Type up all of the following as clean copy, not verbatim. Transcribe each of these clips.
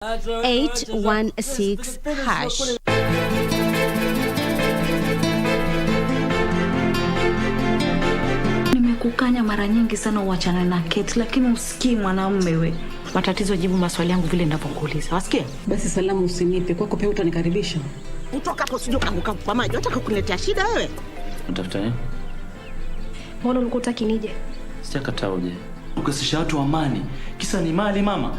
816 hash. Nimekukanya mara nyingi sana uachane na Kate, lakini usikii mwanamume we. Matatizo, jibu maswali yangu vile ninavyokuuliza. Wasikia? Basi salamu usinipe, kwako pia utanikaribisha. Utoka hapo sio kanguka kwa maji, unataka kuniletea shida wewe? Unatafuta nini? Mbona ulikuwa unataka nije? Sitakataa uje. Ukasisha watu amani. Kisa ni mali mama.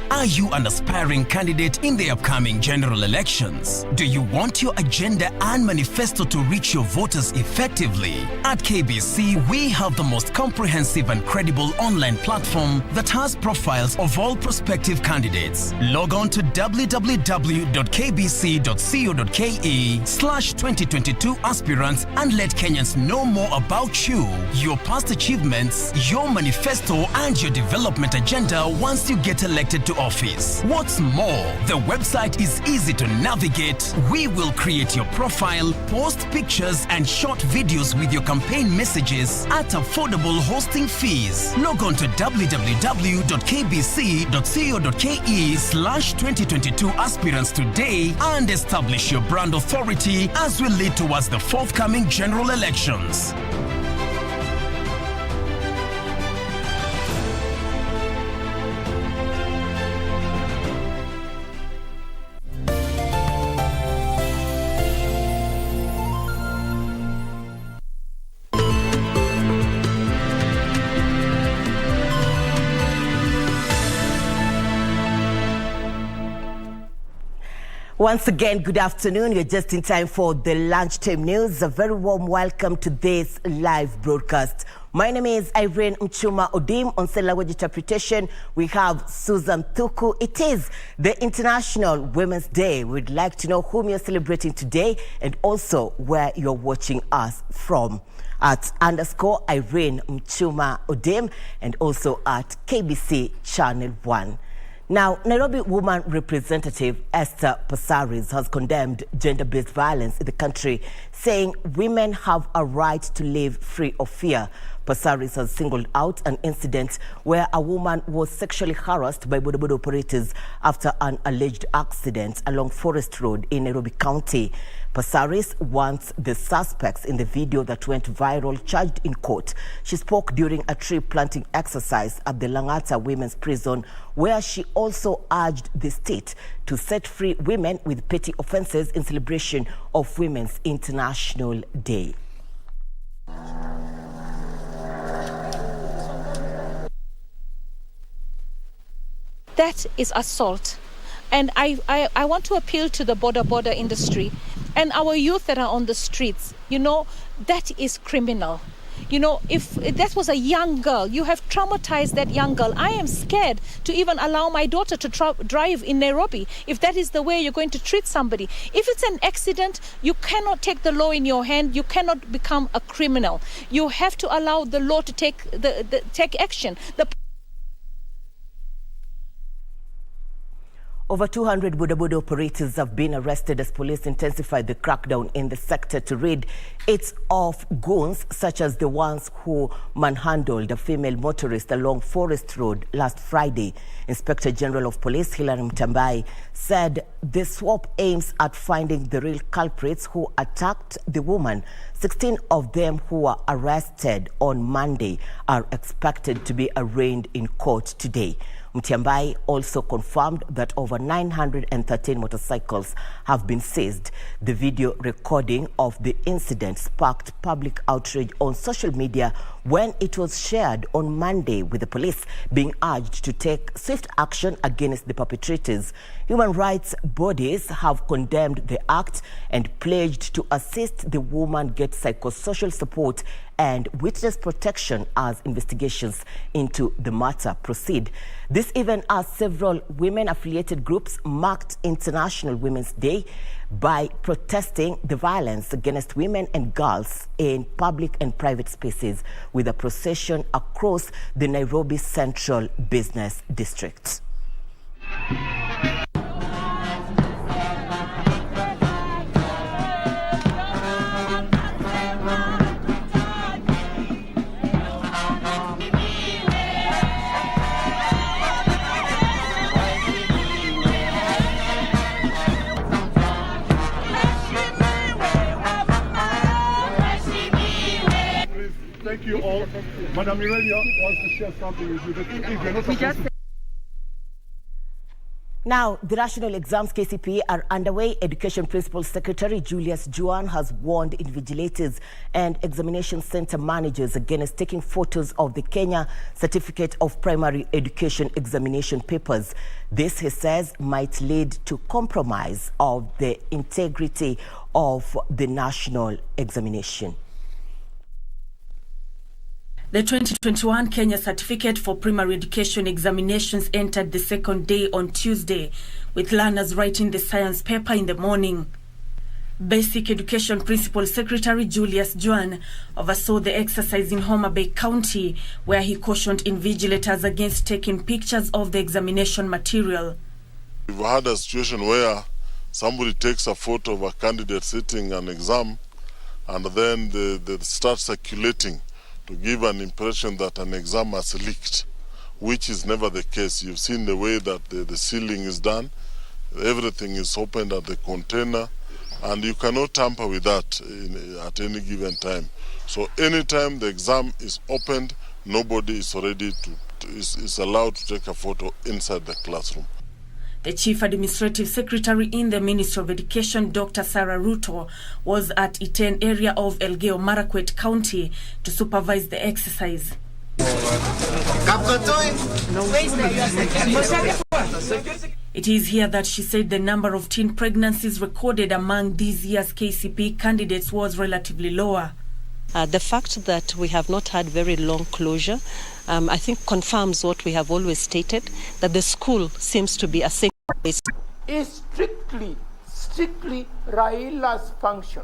Are you an aspiring candidate in the upcoming general elections? Do you want your agenda and manifesto to reach your voters effectively? At KBC, we have the most comprehensive and credible online platform that has profiles of all prospective candidates. Log on to www.kbc.co.ke/2022 aspirants and let Kenyans know more about you, your past achievements, your manifesto, and your development agenda once you get elected to office. What's more, the website is easy to navigate. We will create your profile, post pictures and short videos with your campaign messages at affordable hosting fees. Log on to www.kbc.co.ke/2022 aspirants today and establish your brand authority as we lead towards the forthcoming general elections. Once again, good afternoon. You're just in time for the Lunchtime News. A very warm welcome to this live broadcast. My name is Irene Muchuma. On Sign Language Interpretation, we have Susan Thuku. It is the International Women's Day. We'd like to know whom you're celebrating today and also where you're watching us from. At _Irene Muchuma Odim and also at KBC Channel 1. Now, Nairobi woman representative Esther Passaris has condemned gender-based violence in the country, saying women have a right to live free of fear. Passaris has singled out an incident where a woman was sexually harassed by bodaboda operators after an alleged accident along Forest Road in Nairobi County. Passaris wants the suspects in the video that went viral charged in court. She spoke during a tree planting exercise at the Langata Women's Prison, where she also urged the state to set free women with petty offences in celebration of Women's International Day. That is assault. And I want to appeal to the border industry and our youth that are on the streets. You know, that is criminal. You know, if that was a young girl, you have traumatized that young girl. I am scared to even allow my daughter to drive in Nairobi if that is the way you're going to treat somebody. If it's an accident, you cannot take the law in your hand. You cannot become a criminal. You have to allow the law to take take action. Over 200 bodaboda operators have been arrested as police intensify the crackdown in the sector to rid it of goons such as the ones who manhandled a female motorist along Forest Road last Friday. Inspector General of Police Hilary Mtambai said the swap aims at finding the real culprits who attacked the woman. 16 of them who were arrested on Monday are expected to be arraigned in court today. Mtambai also confirmed that over 913 motorcycles have been seized. The video recording of the incident sparked public outrage on social media when it was shared on Monday, with the police being urged to take swift action against the perpetrators. Human rights bodies have condemned the act and pledged to assist the woman get psychosocial support and witness protection as investigations into the matter proceed. This even as several women-affiliated groups marked International Women's Day by protesting the violence against women and girls in public and private spaces with a procession across the Nairobi Central Business District. Thank you all. Madam Irene wants to share something with you. If you're not supposed to... Now, the National Exams KCPE are underway. Education Principal Secretary Julius Juan has warned invigilators and examination center managers against taking photos of the Kenya Certificate of Primary Education examination papers. This, he says, might lead to compromise of the integrity of the national examination. The 2021 Kenya Certificate for Primary Education examinations entered the second day on Tuesday, with learners writing the science paper in the morning. Basic Education Principal Secretary Julius Juan oversaw the exercise in Homa Bay County, where he cautioned invigilators against taking pictures of the examination material. We've had a situation where somebody takes a photo of a candidate sitting an exam, and then they start circulating to give an impression that an exam has leaked, which is never the case. You've seen the way that the sealing is done. Everything is opened at the container, and you cannot tamper with that at any given time. So anytime the exam is opened, nobody is is allowed to take a photo inside the classroom. The Chief Administrative Secretary in the Ministry of Education, Dr. Sarah Ruto, was at Iten area of Elgeyo Marakwet County to supervise the exercise. It is here that she said the number of teen pregnancies recorded among this year's KCPE candidates was relatively lower. The fact that we have not had very long closure, I think confirms what we have always stated, that the school seems to be a safe place. Is strictly Raila's function.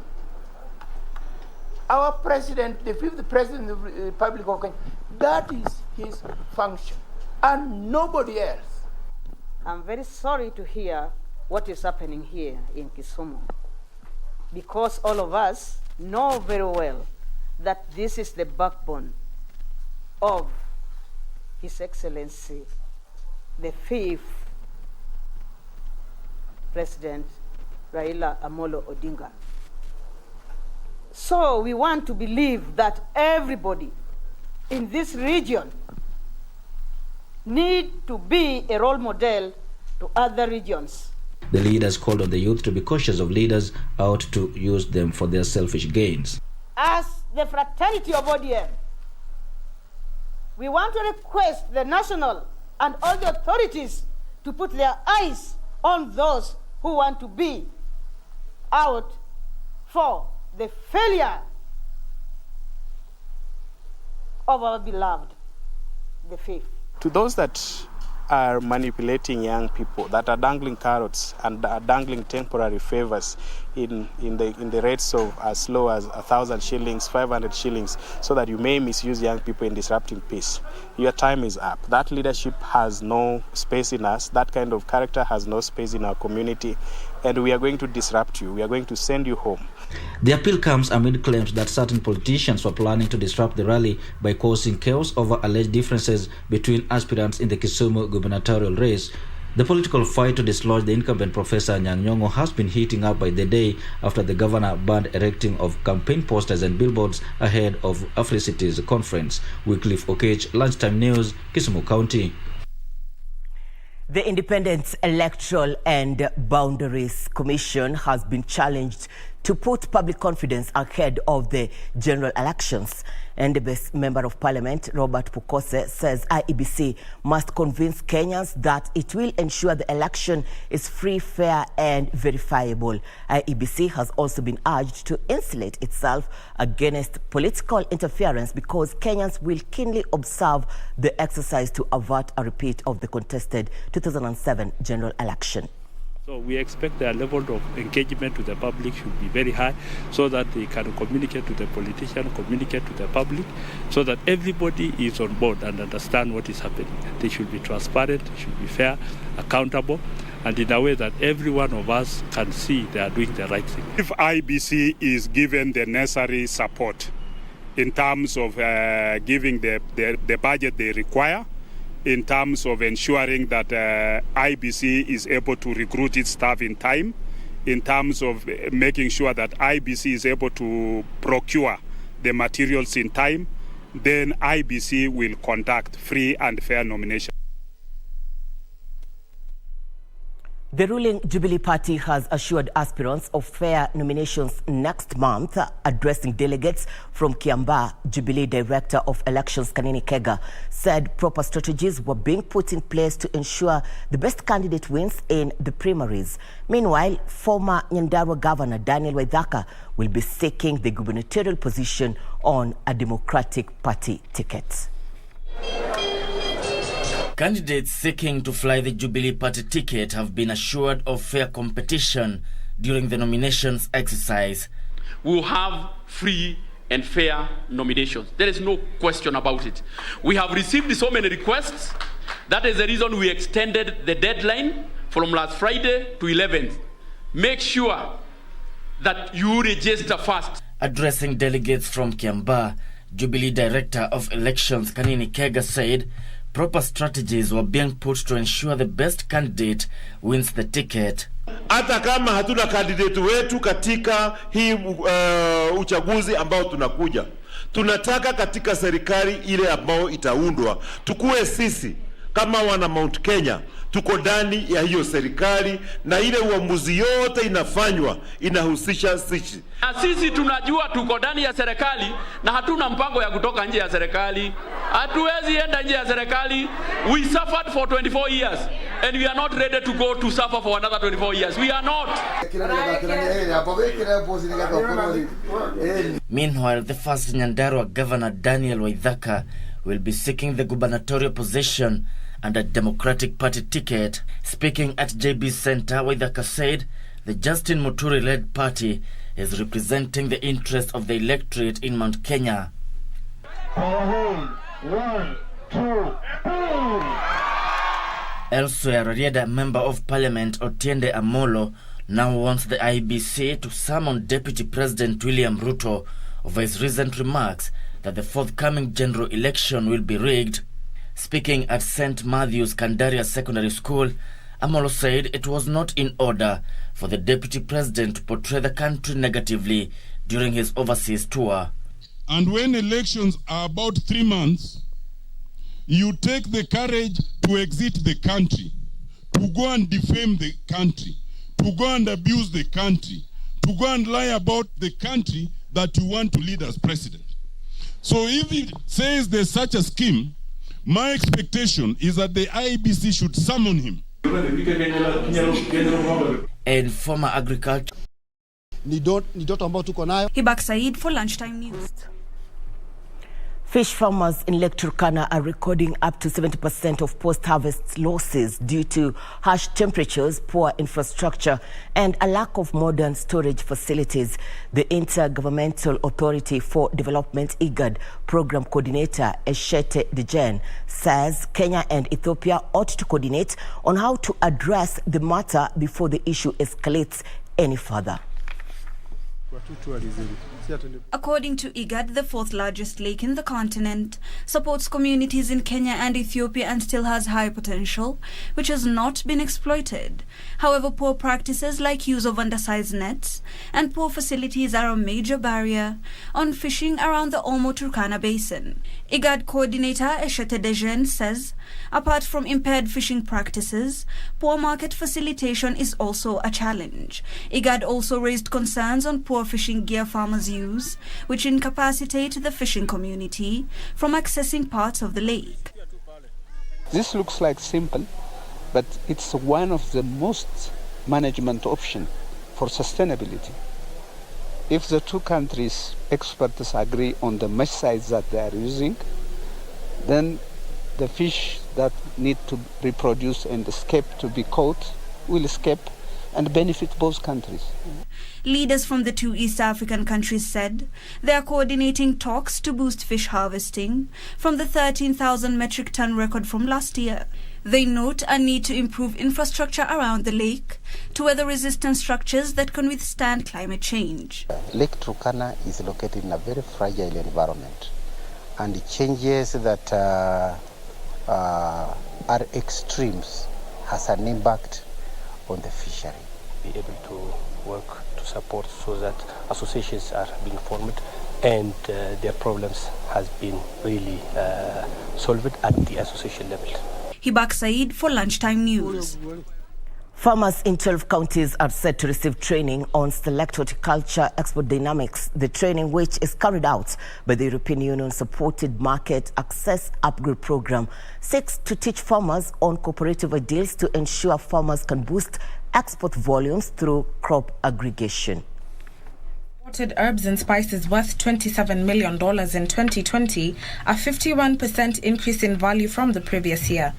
Our president, the 5th president of the Republic of Kenya, that is his function, and nobody else. I'm very sorry to hear what is happening here in Kisumu, because all of us know very well that this is the backbone of His Excellency, the 5th President Raila Amolo Odinga. So we want to believe that everybody in this region need to be a role model to other regions. The leaders called on the youth to be cautious of leaders out to use them for their selfish gains. As the fraternity of ODM, we want to request the national and all the authorities to put their eyes on those who want to be out for the failure of our beloved, the 5th. To those that are manipulating young people, that are dangling carrots and are dangling temporary favors in the rates of as low as 1,000 shillings, 500 shillings, so that you may misuse young people in disrupting peace. Your time is up. That leadership has no space in us. That kind of character has no space in our community. And we are going to disrupt you. We are going to send you home. The appeal comes amid claims that certain politicians were planning to disrupt the rally by causing chaos over alleged differences between aspirants in the Kisumu gubernatorial race. The political fight to dislodge the incumbent Professor Anyang' Nyong'o has been heating up by the day after the governor banned erecting of campaign posters and billboards ahead of AfriCity's conference. Wycliffe Okech, Lunchtime News, Kisumu County. The Independent Electoral and Boundaries Commission has been challenged to put public confidence ahead of the general elections. NDB's Member of Parliament, Robert Pukose, says IEBC must convince Kenyans that it will ensure the election is free, fair and verifiable. IEBC has also been urged to insulate itself against political interference because Kenyans will keenly observe the exercise to avert a repeat of the contested 2007 general election. So we expect their level of engagement with the public should be very high so that they can communicate to the politician, communicate to the public, so that everybody is on board and understand what is happening. They should be transparent, should be fair, accountable, and in a way that every one of us can see they are doing the right thing. If IEBC is given the necessary support in terms of giving the budget they require, in terms of ensuring that IEBC is able to recruit its staff in time, in terms of making sure that IEBC is able to procure the materials in time, then IEBC will conduct free and fair nomination. The ruling Jubilee Party has assured aspirants of fair nominations next month. Addressing delegates from Kiambaa, Jubilee Director of Elections Kanini Kega said proper strategies were being put in place to ensure the best candidate wins in the primaries. Meanwhile, former Nyandarua Governor Daniel Waithaka will be seeking the gubernatorial position on a Democratic Party ticket. Candidates seeking to fly the Jubilee Party ticket have been assured of fair competition during the nominations exercise. We will have free and fair nominations. There is no question about it. We have received so many requests. That is the reason we extended the deadline from last Friday to 11th. Make sure that you register first. Addressing delegates from Kiambaa, Jubilee Director of Elections Kanini Kega said proper strategies were being put to ensure the best candidate wins the ticket. Hata kama hatuna candidate wetu katika hii uchaguzi ambao tunakuja, tunataka katika serikali ile ambao itaundwa tukue sisi kama wana Mount Kenya tuko ndani ya hiyo serikali na ile uamuzi yote inafanywa inahusisha sisi. Sisi tunajua tuko ndani ya serikali na hatuna mpango ya kutoka nje ya serikali. Hatuwezi enda nje ya serikali. We suffered for 24 years and we are not ready to go to suffer for another 24 years. We are not. Meanwhile, the first Nyandarua Governor Daniel Waithaka will be seeking the gubernatorial position and a Democratic Party ticket. Speaking at JB Center, Waithaka said the Justin Muturi-led party is representing the interest of the electorate in Mount Kenya. One, two, Elsewhere, Rarieda Member of Parliament Otiende Amolo now wants the IEBC to summon Deputy President William Ruto over his recent remarks that the forthcoming general election will be rigged. Speaking at St. Matthew's Kandaria Secondary School, Amolo said it was not in order for the Deputy President to portray the country negatively during his overseas tour. And when elections are about 3 months, you take the courage to exit the country, to go and defame the country, to go and abuse the country, to go and lie about the country that you want to lead as president. So if it says there's such a scheme, my expectation is that the IEBC should summon him. And former agriculture. Hibak Said for Lunchtime News. Fish farmers in Lake Turkana are recording up to 70% of post-harvest losses due to harsh temperatures, poor infrastructure, and a lack of modern storage facilities. The Intergovernmental Authority for Development IGAD Program Coordinator Eshete Dejen says Kenya and Ethiopia ought to coordinate on how to address the matter before the issue escalates any further. According to IGAD, the fourth largest lake in the continent supports communities in Kenya and Ethiopia and still has high potential, which has not been exploited. However, poor practices like use of undersized nets and poor facilities are a major barrier on fishing around the Omo Turkana Basin. IGAD coordinator Eshete Dejen says, apart from impaired fishing practices, poor market facilitation is also a challenge. IGAD also raised concerns on poor fishing gear farmers use, which incapacitate the fishing community from accessing parts of the lake. This looks like simple, but it's one of the most management option for sustainability. If the two countries' experts agree on the mesh size that they are using, then the fish that need to reproduce and escape to be caught will escape and benefit both countries. Leaders from the two East African countries said they are coordinating talks to boost fish harvesting from the 13,000 metric ton record from last year. They note a need to improve infrastructure around the lake to weather-resistant structures that can withstand climate change. Lake Turkana is located in a very fragile environment, and the changes that are extremes has an impact on the fishery. Be able to work to support so that associations are being formed and their problems has been really solved at the association level. Hibak Said for Lunchtime News. Farmers in 12 counties are set to receive training on select horticulture export dynamics. The training, which is carried out by the European Union-supported Market Access Upgrade Program, seeks to teach farmers on cooperative ideals to ensure farmers can boost export volumes through crop aggregation. Imported herbs and spices worth $27 million in 2020, a 51% increase in value from the previous year.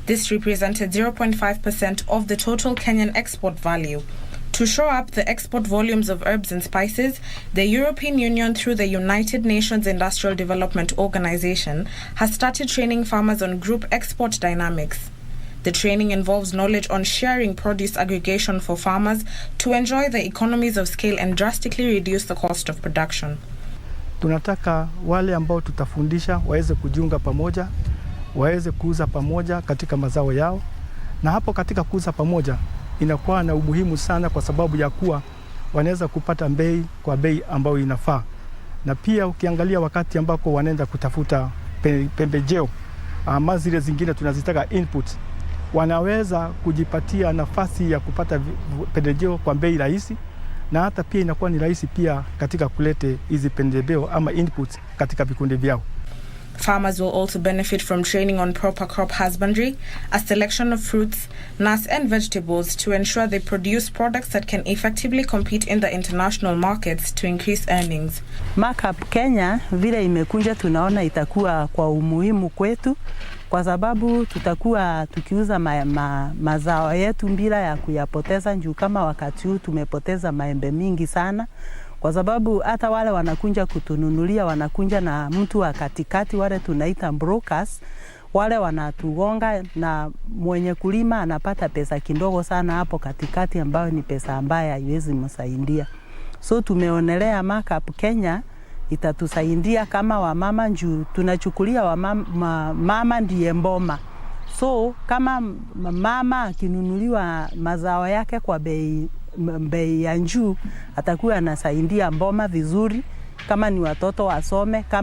This represented 0.5% of the total Kenyan export value. To show up the export volumes of herbs and spices, the European Union, through the United Nations Industrial Development Organization, has started training farmers on group export dynamics. The training involves knowledge on sharing produce aggregation for farmers to enjoy the economies of scale and drastically reduce the cost of production. Tunataka wale ambao tutafundisha waweze kujiunga pamoja, waweze kuuza pamoja katika mazao yao. Na hapo katika kuuza pamoja inakuwa na umuhimu sana kwa sababu ya kuwa wanaweza kupata bei ambayo inafaa. Na pia ukiangalia wakati ambako wanaenda kutafuta pembejeo ama zile zingine tunazitaka input, wanaweza kujipatia nafasi ya kupata pembejeo kwa bei rahisi, na hata pia inakuwa ni rahisi pia katika kulete hizi pembejeo ama inputs katika vikundi vyao. Farmers will also benefit from training on proper crop husbandry, a selection of fruits, nuts and vegetables to ensure they produce products that can effectively compete in the international markets to increase earnings. Markup Kenya vile imekunja, tunaona itakuwa kwa umuhimu kwetu kwa sababu tutakuwa tukiuza mazao yetu bila ya kuyapoteza, njuu kama wakati huu tumepoteza maembe mingi sana. Kwa sababu hata wale wanakunja kutununulia wanakunja na mtu wa katikati, wale tunaita brokers, wale wanatugonga na mwenye kulima anapata pesa kidogo sana hapo katikati, ambayo ni pesa ambayo haiwezi msaidia. So tumeonelea Markup Kenya itatusaidia kama wamama, njuu tunachukulia mama ndiye mboma. So kama mama akinunuliwa mazao yake kwa bei ya juu, atakuwa anasaidia mboma vizuri, kama ni watoto wasome, kama